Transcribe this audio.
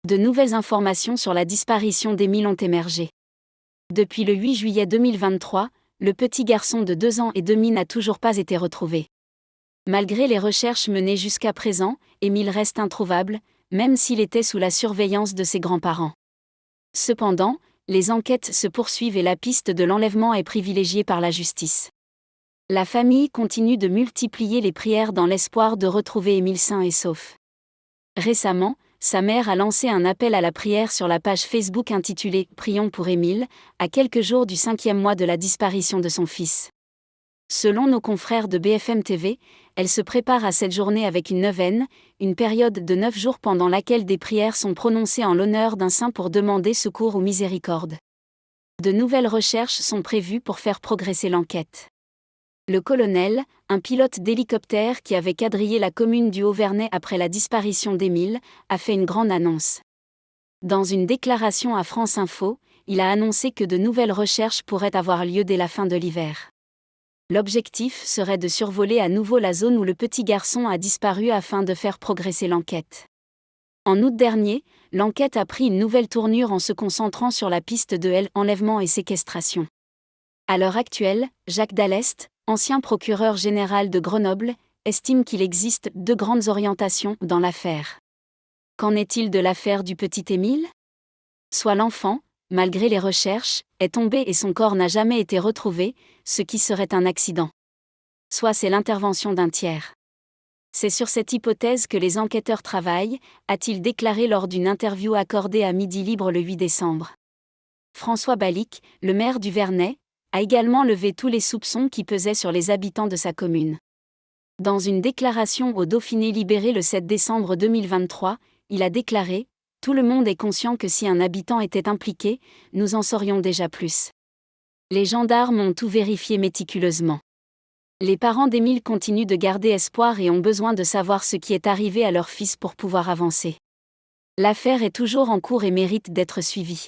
De nouvelles informations sur la disparition d'Émile ont émergé. Depuis le 8 juillet 2023, le petit garçon de 2 ans et demi n'a toujours pas été retrouvé. Malgré les recherches menées jusqu'à présent, Émile reste introuvable, même s'il était sous la surveillance de ses grands-parents. Cependant, les enquêtes se poursuivent et la piste de l'enlèvement est privilégiée par la justice. La famille continue de multiplier les prières dans l'espoir de retrouver Émile sain et sauf. Récemment, sa mère a lancé un appel à la prière sur la page Facebook intitulée « Prions pour Émile », à quelques jours du 5e mois de la disparition de son fils. Selon nos confrères de BFM TV, elle se prépare à cette journée avec une neuvaine, une période de 9 jours pendant laquelle des prières sont prononcées en l'honneur d'un saint pour demander secours ou miséricorde. De nouvelles recherches sont prévues pour faire progresser l'enquête. Le colonel, un pilote d'hélicoptère qui avait quadrillé la commune du Haut-Vernay après la disparition d'Émile, a fait une grande annonce. Dans une déclaration à France Info, il a annoncé que de nouvelles recherches pourraient avoir lieu dès la fin de l'hiver. L'objectif serait de survoler à nouveau la zone où le petit garçon a disparu afin de faire progresser l'enquête. En août dernier, l'enquête a pris une nouvelle tournure en se concentrant sur la piste de l'enlèvement et séquestration. À l'heure actuelle, Jacques Dallest, ancien procureur général de Grenoble, estime qu'il existe 2 grandes orientations dans l'affaire. Qu'en est-il de l'affaire du petit Émile ? Soit l'enfant, malgré les recherches, est tombé et son corps n'a jamais été retrouvé, ce qui serait un accident. Soit c'est l'intervention d'un tiers. C'est sur cette hypothèse que les enquêteurs travaillent, a-t-il déclaré lors d'une interview accordée à Midi Libre le 8 décembre. François Balic, le maire du Vernay, a également levé tous les soupçons qui pesaient sur les habitants de sa commune. Dans une déclaration au Dauphiné Libéré le 7 décembre 2023, il a déclaré « Tout le monde est conscient que si un habitant était impliqué, nous en saurions déjà plus. Les gendarmes ont tout vérifié méticuleusement. Les parents d'Émile continuent de garder espoir et ont besoin de savoir ce qui est arrivé à leur fils pour pouvoir avancer. L'affaire est toujours en cours et mérite d'être suivie. »